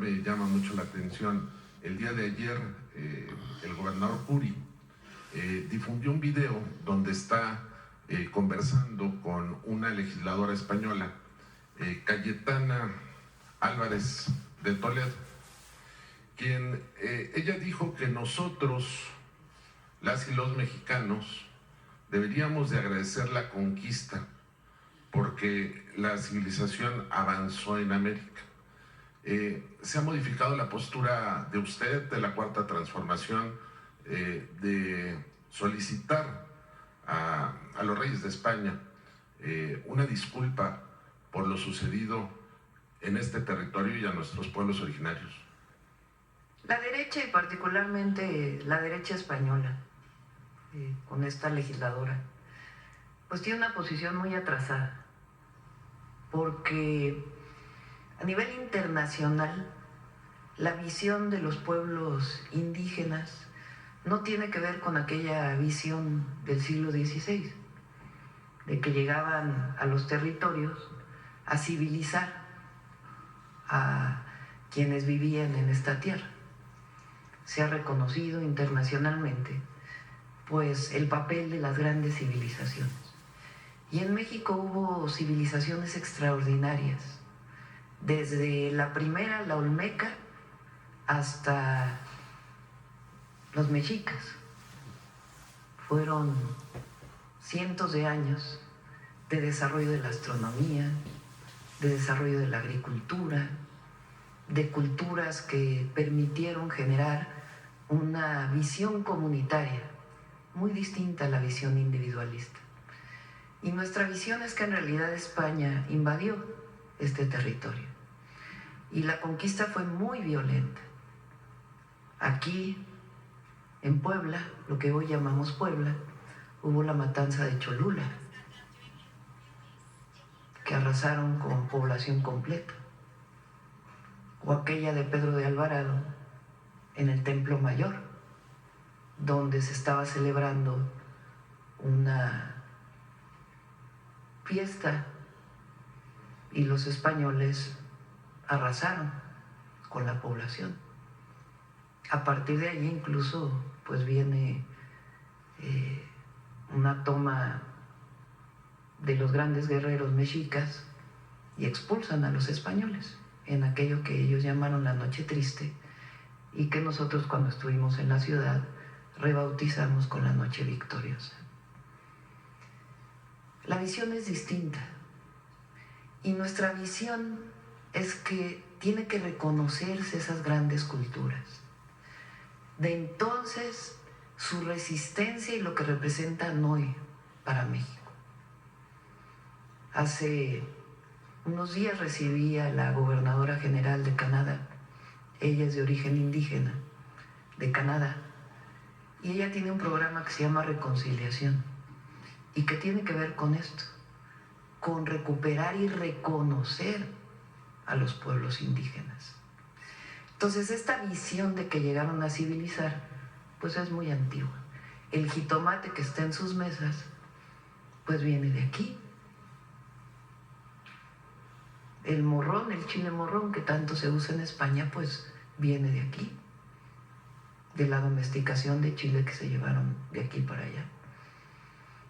Me llama mucho la atención. El día de ayer, el gobernador Curi difundió un video donde está conversando con una legisladora española, Cayetana Álvarez de Toledo, quien ella dijo que nosotros, las y los mexicanos, deberíamos de agradecer la conquista porque la civilización avanzó en América. Se ha modificado la postura de usted, de la Cuarta Transformación, de solicitar a los reyes de España una disculpa por lo sucedido en este territorio y a nuestros pueblos originarios. La derecha, y particularmente la derecha española, con esta legisladora, pues tiene una posición muy atrasada, porque a nivel internacional la visión de los pueblos indígenas no tiene que ver con aquella visión del siglo XVI, de que llegaban a los territorios a civilizar a quienes vivían en esta tierra. Se ha reconocido internacionalmente pues el papel de las grandes civilizaciones. Y en México hubo civilizaciones extraordinarias, desde la primera, la olmeca, hasta los mexicas. Fueron cientos de años de desarrollo de la astronomía, de desarrollo de la agricultura, de culturas que permitieron generar una visión comunitaria muy distinta a la visión individualista. Y nuestra visión es que en realidad España invadió este territorio y la conquista fue muy violenta. Aquí, en Puebla, lo que hoy llamamos Puebla, hubo la matanza de Cholula, que arrasaron con población completa, o aquella de Pedro de Alvarado en el Templo Mayor, donde se estaba celebrando una fiesta y los españoles arrasaron con la población. A partir de ahí incluso pues viene una toma de los grandes guerreros mexicas y expulsan a los españoles en aquello que ellos llamaron la Noche Triste y que nosotros cuando estuvimos en la ciudad rebautizamos con la Noche Victoriosa. La visión es distinta y nuestra visión es que tiene que reconocerse esas grandes culturas. De entonces, su resistencia y lo que representan hoy para México. Hace unos días recibí a la gobernadora general de Canadá. Ella es de origen indígena de Canadá y ella tiene un programa que se llama Reconciliación y que tiene que ver con esto, con recuperar y reconocer a los pueblos indígenas. Entonces esta visión de que llegaron a civilizar pues es muy antigua. El jitomate que está en sus mesas pues viene de aquí. El morrón, el chile morrón que tanto se usa en España pues viene de aquí, de la domesticación de chile que se llevaron de aquí para allá.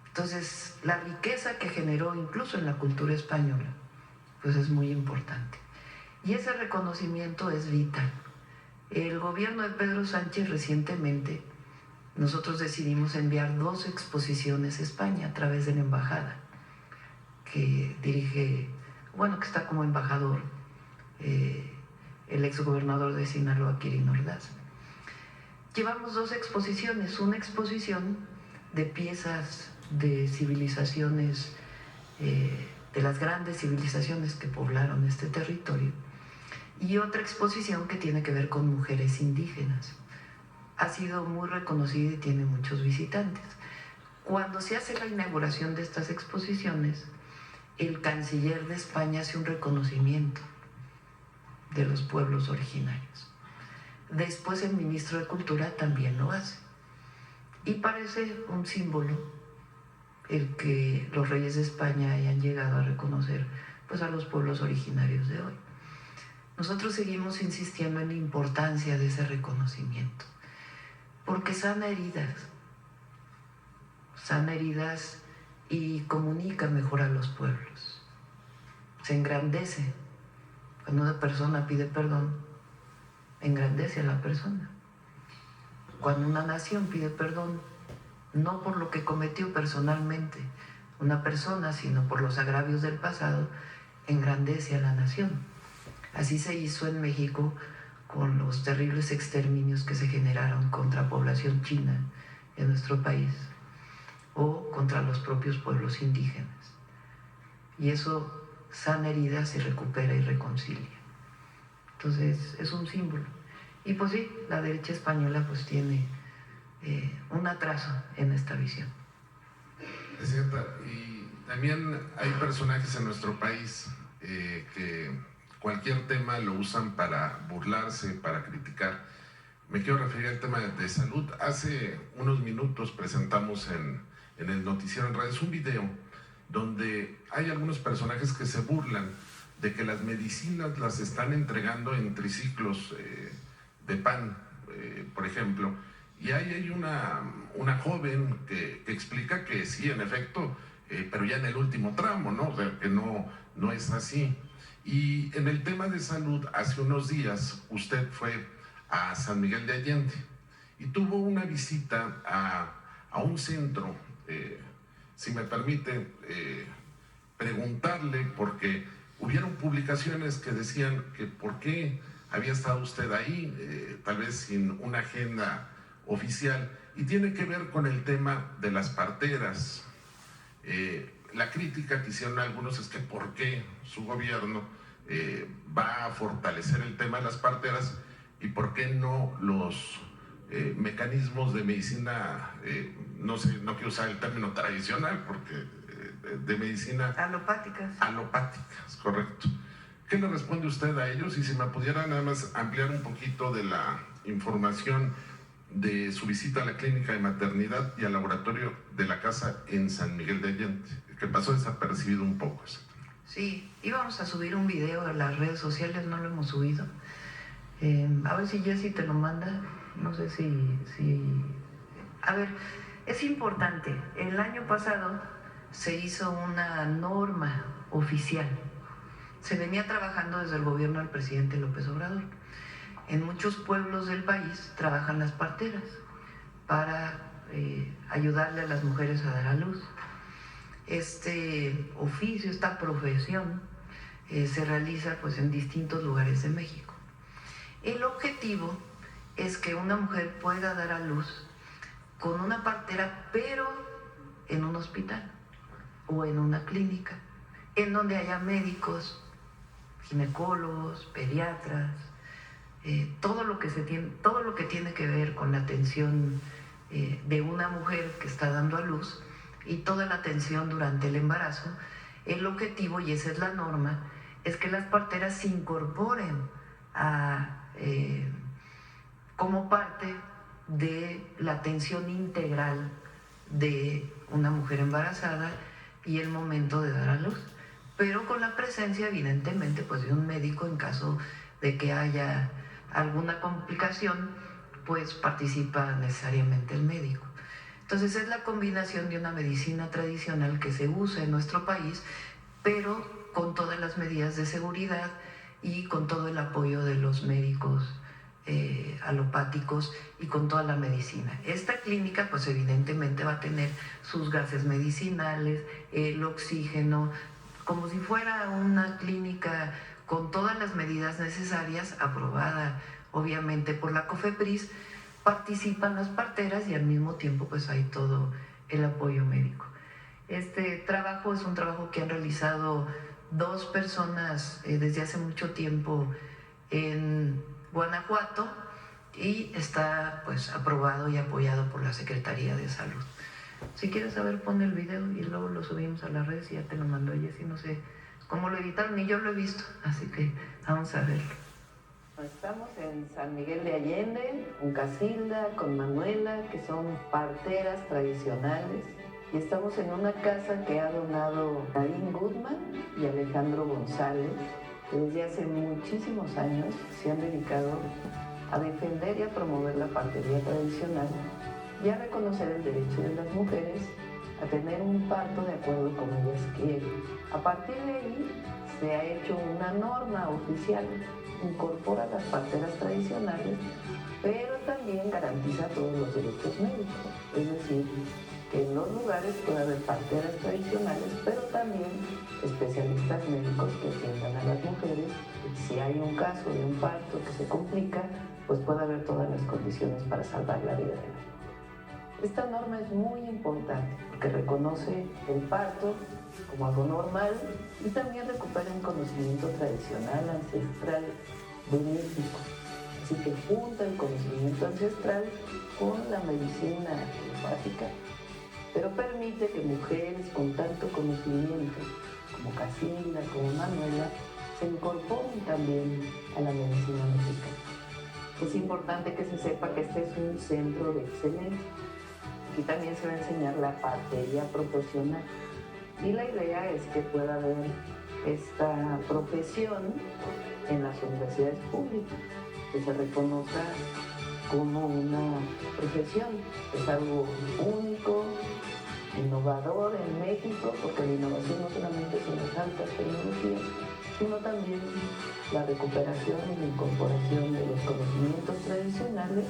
Entonces la riqueza que generó incluso en la cultura española pues es muy importante. Y ese reconocimiento es vital. El gobierno de Pedro Sánchez recientemente, nosotros decidimos enviar 2 exposiciones a España a través de la embajada que dirige, bueno, que está como embajador el exgobernador de Sinaloa, Quirino Ordaz. Llevamos 2 exposiciones, una exposición de piezas de civilizaciones, de las grandes civilizaciones que poblaron este territorio, y otra exposición que tiene que ver con mujeres indígenas. Ha sido muy reconocida y tiene muchos visitantes. Cuando se hace la inauguración de estas exposiciones, el canciller de España hace un reconocimiento de los pueblos originarios. Después el ministro de Cultura también lo hace. Y parece un símbolo el que los reyes de España hayan llegado a reconocer pues, a los pueblos originarios de hoy. nosotros seguimos insistiendo en la importancia de ese reconocimiento, porque sana heridas y comunica mejor a los pueblos. Se engrandece. Cuando una persona pide perdón, engrandece a la persona. Cuando una nación pide perdón, no por lo que cometió personalmente una persona, sino por los agravios del pasado, engrandece a la nación. Así se hizo en México con los terribles exterminios que se generaron contra población china en nuestro país o contra los propios pueblos indígenas. Y eso sana heridas y recupera y reconcilia. Entonces es un símbolo. Y pues sí, la derecha española pues tiene un atraso en esta visión. Presidenta, y también hay personajes en nuestro país que cualquier tema lo usan para burlarse, para criticar. Me quiero referir al tema de salud. Hace unos minutos presentamos en el noticiero en redes un video donde hay algunos personajes que se burlan de que las medicinas las están entregando en triciclos de pan, por ejemplo. Y ahí hay una joven que explica que sí, en efecto, pero ya en el último tramo, ¿no? O sea, que no es así. Y en el tema de salud, hace unos días usted fue a San Miguel de Allende y tuvo una visita a un centro, si me permite preguntarle, porque hubieron publicaciones que decían que por qué había estado usted ahí, tal vez sin una agenda oficial, y tiene que ver con el tema de las parteras. La crítica que hicieron algunos es que por qué su gobierno va a fortalecer el tema de las parteras y por qué no los mecanismos de medicina, no sé, no quiero usar el término tradicional, porque de medicina alopáticas, correcto. ¿Qué le responde usted a ellos? Y si me pudiera nada más ampliar un poquito de la información de su visita a la clínica de maternidad y al laboratorio de la casa en San Miguel de Allende, que pasó desapercibido un poco. Sí, íbamos a subir un video a las redes sociales, no lo hemos subido. A ver si Jessy te lo manda, no sé si... A ver, es importante, el año pasado se hizo una norma oficial, se venía trabajando desde el gobierno del presidente López Obrador. En muchos pueblos del país trabajan las parteras para ayudarle a las mujeres a dar a luz. Este oficio, esta profesión se realiza pues en distintos lugares de México. El objetivo es que una mujer pueda dar a luz con una partera, pero en un hospital o en una clínica, en donde haya médicos, ginecólogos, pediatras, todo lo que tiene que ver con la atención de una mujer que está dando a luz y toda la atención durante el embarazo. El objetivo, y esa es la norma, es que las parteras se incorporen como parte de la atención integral de una mujer embarazada y el momento de dar a luz, pero con la presencia evidentemente pues de un médico en caso de que haya alguna complicación, pues participa necesariamente el médico. Entonces es la combinación de una medicina tradicional que se usa en nuestro país, pero con todas las medidas de seguridad y con todo el apoyo de los médicos alopáticos y con toda la medicina. Esta clínica pues evidentemente va a tener sus gases medicinales, el oxígeno, como si fuera una clínica con todas las medidas necesarias, aprobada obviamente por la COFEPRIS. Participan las parteras y al mismo tiempo pues hay todo el apoyo médico. Este trabajo es un trabajo que han realizado dos personas desde hace mucho tiempo en Guanajuato y está pues aprobado y apoyado por la Secretaría de Salud. Si quieres saber, pon el video y luego lo subimos a las redes y ya te lo mando Jessy, no sé cómo lo editaron, ni yo lo he visto, así que vamos a verlo. Estamos en San Miguel de Allende, con Casilda, con Manuela, que son parteras tradicionales, y estamos en una casa que ha donado Nadine Goodman y Alejandro González, que desde hace muchísimos años se han dedicado a defender y a promover la partería tradicional y a reconocer el derecho de las mujeres a tener un parto de acuerdo como ellas quieren. A partir de ahí se ha hecho una norma oficial, incorpora las parteras tradicionales, pero también garantiza todos los derechos médicos. Es decir, que en los lugares puede haber parteras tradicionales, pero también especialistas médicos que atiendan a las mujeres. Si hay un caso de un parto que se complica, pues puede haber todas las condiciones para salvar la vida de la mujer. Esta norma es muy importante porque reconoce el parto como algo normal y también recupera un conocimiento tradicional, ancestral, benéfico. Así que junta el conocimiento ancestral con la medicina alopática, pero permite que mujeres con tanto conocimiento como Casilda, como Manuela, se incorporen también a la medicina mexicana. Es importante que se sepa que este es un centro de excelencia. Aquí también se va a enseñar la partería proporcional y la idea es que pueda haber esta profesión en las universidades públicas, que se reconozca como una profesión. Es algo único, innovador en México, porque la innovación no solamente son las altas tecnologías, sino también la recuperación y la incorporación de los conocimientos tradicionales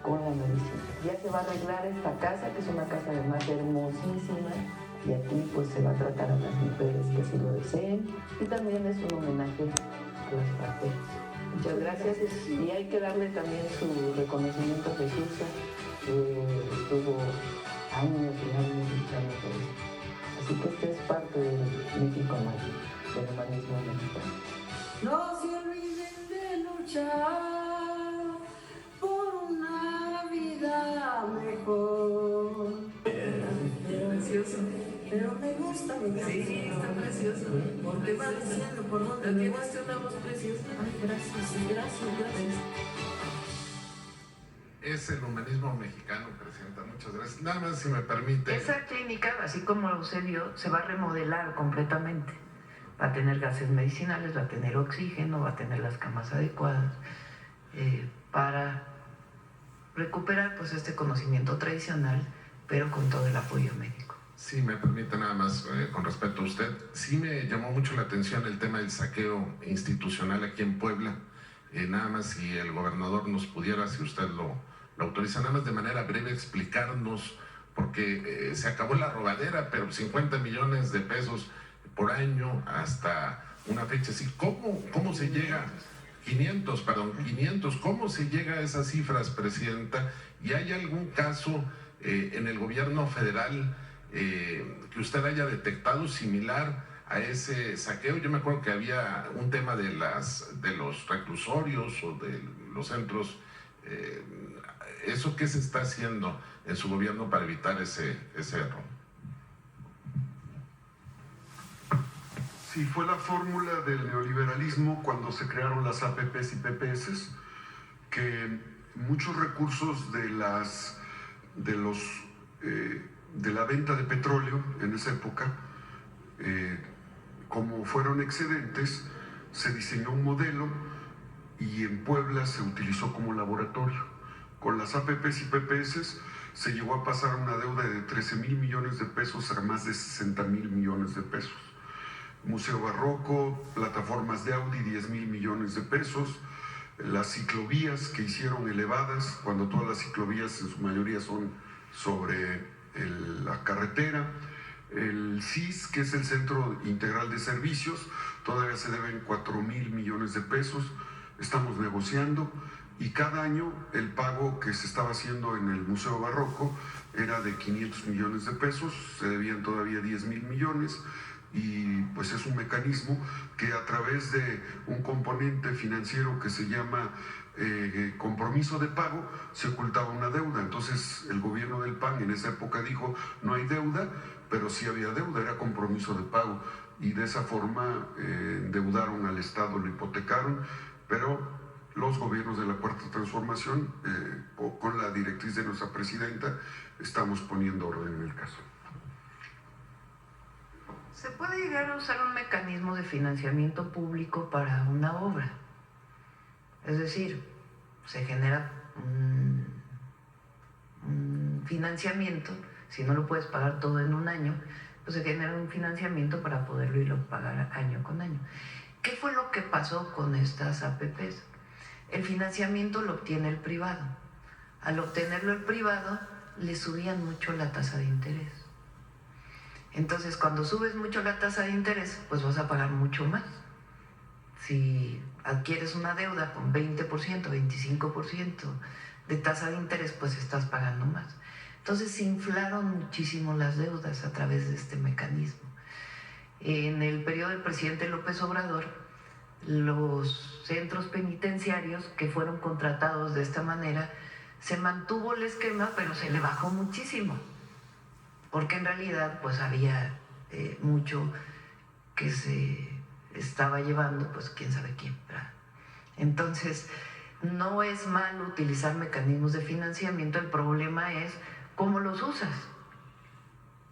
con la medicina. Ya se va a arreglar esta casa, que es una casa además hermosísima, y aquí pues se va a tratar a las mujeres que así lo deseen, y también es un homenaje a las parteras. Muchas gracias, y hay que darle también su reconocimiento a Jesús, que estuvo años y años luchando por eso. Así que este es parte del México mágico, del humanismo mexicano. No se olviden de luchar por una vida mejor. Precioso. Pero me gusta, mi canción. Sí, está precioso. Porque va diciendo por dónde me Tienes gusta. una voz preciosa. Ay, gracias. Es el humanismo mexicano, Presidenta. Muchas gracias. Nada más, si me permite. Esa clínica, así como usted vio, se va a remodelar completamente. Va a tener gases medicinales, va a tener oxígeno, va a tener las camas adecuadas para recuperar pues este conocimiento tradicional, pero con todo el apoyo médico. Si me permite nada más, con respecto a usted, sí me llamó mucho la atención el tema del saqueo institucional aquí en Puebla. Nada más si el gobernador nos pudiera, si usted lo autoriza, nada más de manera breve explicarnos, porque se acabó la robadera, pero 50 millones de pesos por año hasta una fecha así. ¿Cómo se llega? 500, ¿cómo se llega a esas cifras, Presidenta? ¿Y hay algún caso en el gobierno federal que usted haya detectado similar a ese saqueo? Yo me acuerdo que había un tema de los reclusorios o de los centros. ¿Eso qué se está haciendo en su gobierno para evitar ese error? Sí, fue la fórmula del neoliberalismo cuando se crearon las APPs y PPS, que muchos recursos de la venta de petróleo en esa época, como fueron excedentes, se diseñó un modelo y en Puebla se utilizó como laboratorio. Con las APPs y PPS se llegó a pasar una deuda de 13,000 millones de pesos a más de 60,000 millones de pesos. Museo Barroco, plataformas de Audi, 10,000 millones de pesos. Las ciclovías que hicieron elevadas, cuando todas las ciclovías en su mayoría son sobre la carretera. El CIS, que es el Centro Integral de Servicios, todavía se deben 4,000 millones de pesos. Estamos negociando y cada año el pago que se estaba haciendo en el Museo Barroco era de 500 millones de pesos, se debían todavía 10,000 millones. Y pues es un mecanismo que a través de un componente financiero que se llama compromiso de pago se ocultaba una deuda. Entonces el gobierno del PAN en esa época dijo no hay deuda, pero sí había deuda, era compromiso de pago, y de esa forma endeudaron al Estado, lo hipotecaron, pero los gobiernos de la Cuarta Transformación, con la directriz de nuestra presidenta, estamos poniendo orden en el caso. Se puede llegar a usar un mecanismo de financiamiento público para una obra. Es decir, se genera un financiamiento, si no lo puedes pagar todo en un año, pues se genera un financiamiento para poderlo irlo a pagar año con año. ¿Qué fue lo que pasó con estas APPs? El financiamiento lo obtiene el privado. Al obtenerlo el privado, le subían mucho la tasa de interés. Entonces, cuando subes mucho la tasa de interés, pues vas a pagar mucho más. Si adquieres una deuda con 20%, 25% de tasa de interés, pues estás pagando más. Entonces se inflaron muchísimo las deudas a través de este mecanismo. En el periodo del presidente López Obrador, los centros penitenciarios que fueron contratados de esta manera, se mantuvo el esquema, pero se le bajó muchísimo, porque en realidad pues había mucho que se estaba llevando, pues quién sabe quién, ¿verdad? Entonces, no es malo utilizar mecanismos de financiamiento, el problema es cómo los usas.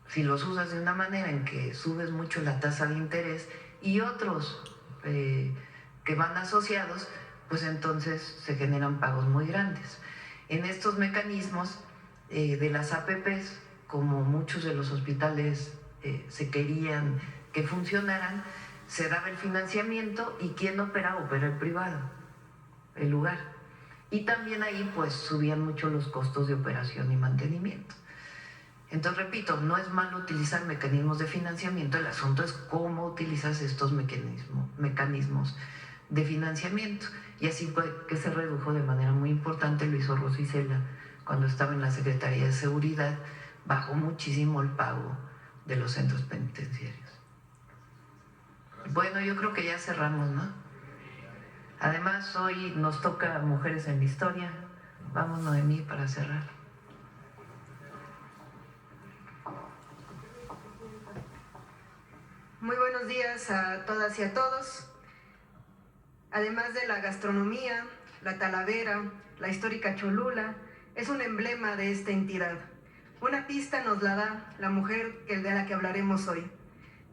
Si los usas de una manera en que subes mucho la tasa de interés y otros que van asociados, pues entonces se generan pagos muy grandes. En estos mecanismos de las APPs, como muchos de los hospitales se querían que funcionaran, se daba el financiamiento y ¿quién opera? Opera el privado, el lugar. Y también ahí pues subían mucho los costos de operación y mantenimiento. Entonces, repito, no es malo utilizar mecanismos de financiamiento, el asunto es cómo utilizas estos mecanismos de financiamiento. Y así fue que se redujo de manera muy importante, lo hizo Rosy Cela cuando estaba en la Secretaría de Seguridad, bajó muchísimo el pago de los centros penitenciarios. Bueno, yo creo que ya cerramos, ¿no? Además, hoy nos toca Mujeres en la Historia. Vamos, Noemí, para cerrar. Muy buenos días a todas y a todos. Además de la gastronomía, la Talavera, la histórica Cholula, es un emblema de esta entidad. Una pista nos la da la mujer de la que hablaremos hoy.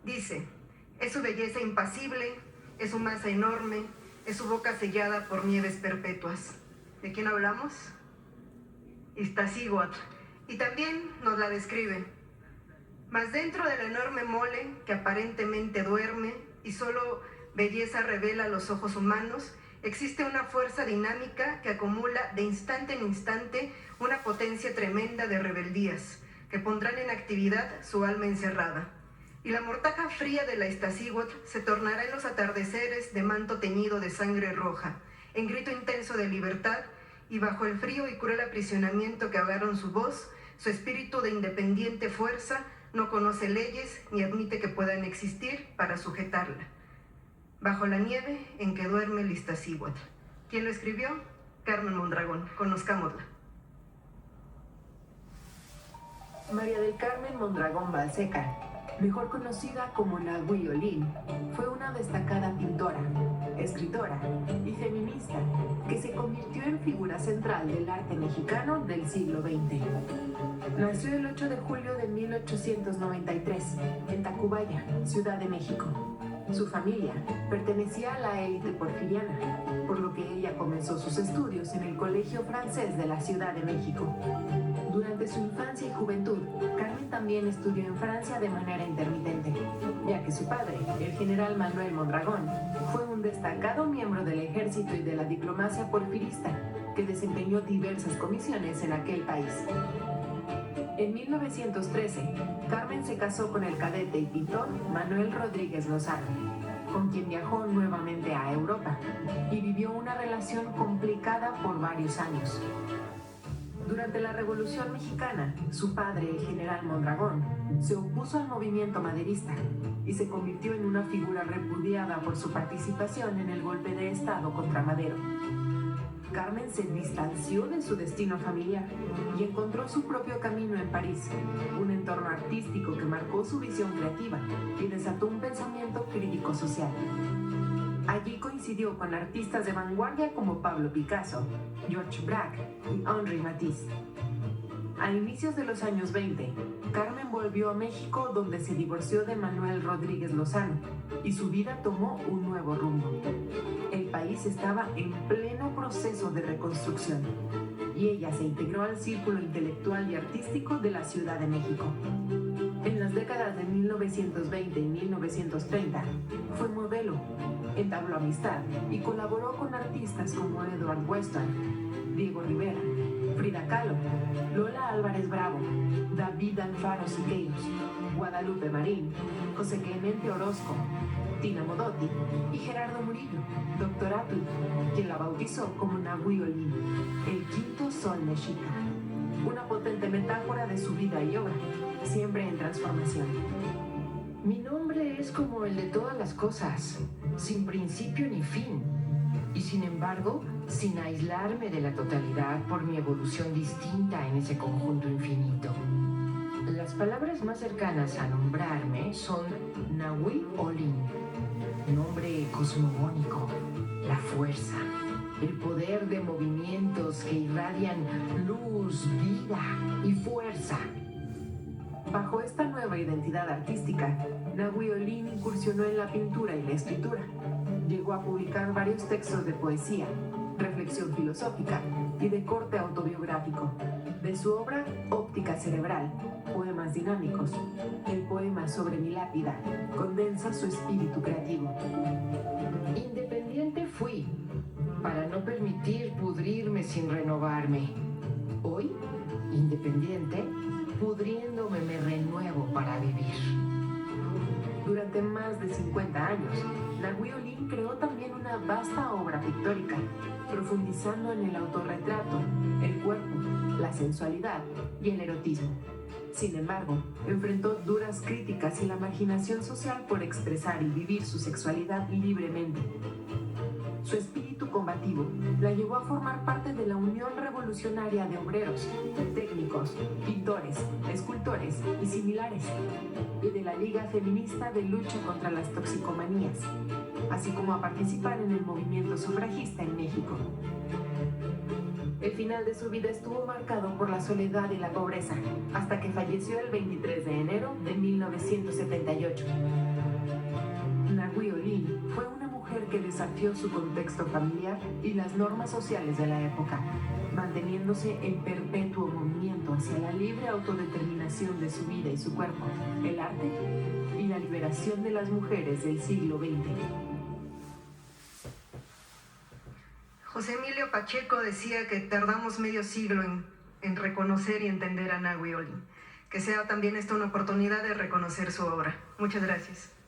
Dice, es su belleza impasible, es su masa enorme, es su boca sellada por nieves perpetuas. ¿De quién hablamos? Iztaccíhuatl. Y también nos la describe. Mas dentro del enorme mole que aparentemente duerme y solo belleza revela a los ojos humanos, existe una fuerza dinámica que acumula de instante en instante una potencia tremenda de rebeldías que pondrán en actividad su alma encerrada. Y la mortaja fría de la Iztaccíhuatl se tornará en los atardeceres de manto teñido de sangre roja, en grito intenso de libertad, y bajo el frío y cruel aprisionamiento que ahogaron su voz, su espíritu de independiente fuerza no conoce leyes ni admite que puedan existir para sujetarla. Bajo la nieve en que duerme el Iztaccíhuatl. ¿Quién lo escribió? Carmen Mondragón. Conozcámosla. María del Carmen Mondragón Balseca, mejor conocida como la Guiolín, fue una destacada pintora, escritora y feminista que se convirtió en figura central del arte mexicano del siglo XX. Nació el 8 de julio de 1893 en Tacubaya, Ciudad de México. Su familia pertenecía a la élite porfiriana, por lo que ella comenzó sus estudios en el Colegio Francés de la Ciudad de México. Durante su infancia y juventud, Carmen también estudió en Francia de manera intermitente, ya que su padre, el general Manuel Mondragón, fue un destacado miembro del ejército y de la diplomacia porfirista, que desempeñó diversas comisiones en aquel país. En 1913, Carmen se casó con el cadete y pintor Manuel Rodríguez Lozano, con quien viajó nuevamente a Europa y vivió una relación complicada por varios años. Durante la Revolución Mexicana, su padre, el general Mondragón, se opuso al movimiento maderista y se convirtió en una figura repudiada por su participación en el golpe de Estado contra Madero. Carmen se distanció de su destino familiar y encontró su propio camino en París, un entorno artístico que marcó su visión creativa y desató un pensamiento crítico social. Allí coincidió con artistas de vanguardia como Pablo Picasso, Georges Braque y Henri Matisse. A inicios de los años 20, Carmen volvió a México, donde se divorció de Manuel Rodríguez Lozano y su vida tomó un nuevo rumbo. El país estaba en pleno proceso de reconstrucción y ella se integró al círculo intelectual y artístico de la Ciudad de México. En las décadas de 1920 y 1930 fue modelo, entabló amistad y colaboró con artistas como Edward Weston, Diego Rivera, Frida Kahlo, Lola Álvarez Bravo, David Alfaro Siqueiros, Guadalupe Marín, José Clemente Orozco, Tina Modotti y Gerardo Murillo, Dr. Atl, quien la bautizó como Nahui Olin, el quinto sol mexica. Una potente metáfora de su vida y obra, siempre en transformación. Mi nombre es como el de todas las cosas, sin principio ni fin, y sin embargo, sin aislarme de la totalidad por mi evolución distinta en ese conjunto infinito. Las palabras más cercanas a nombrarme son Nahui Olin, nombre cosmogónico, la fuerza, el poder de movimientos que irradian luz, vida y fuerza. Bajo esta nueva identidad artística, Nahui Olin incursionó en la pintura y la escritura. Llegó a publicar varios textos de poesía, reflexión filosófica y de corte autobiográfico. De su obra Óptica Cerebral, Poemas Dinámicos, el poema sobre mi lápida, condensa su espíritu creativo. Independiente fui, para no permitir pudrirme sin renovarme. Hoy, independiente, pudriéndome me renuevo para vivir. Durante más de 50 años, Nahui Olin creó también una vasta obra pictórica, profundizando en el autorretrato, el cuerpo, la sensualidad y el erotismo. Sin embargo, enfrentó duras críticas y la marginación social por expresar y vivir su sexualidad libremente. Su espíritu combativo la llevó a formar parte de la Unión Revolucionaria de Obreros, técnicos, pintores, escultores y similares, y de la Liga Feminista de Lucha contra las Toxicomanías, así como a participar en el movimiento sufragista en México. El final de su vida estuvo marcado por la soledad y la pobreza, hasta que falleció el 23 de enero de 1978. Nahui Olin fue una mujer que desafió su contexto familiar y las normas sociales de la época, manteniéndose en perpetuo movimiento hacia la libre autodeterminación de su vida y su cuerpo, el arte y la liberación de las mujeres del siglo XX. José Emilio Pacheco decía que tardamos medio siglo en reconocer y entender a Nahui Olin. Que sea también esta una oportunidad de reconocer su obra. Muchas gracias.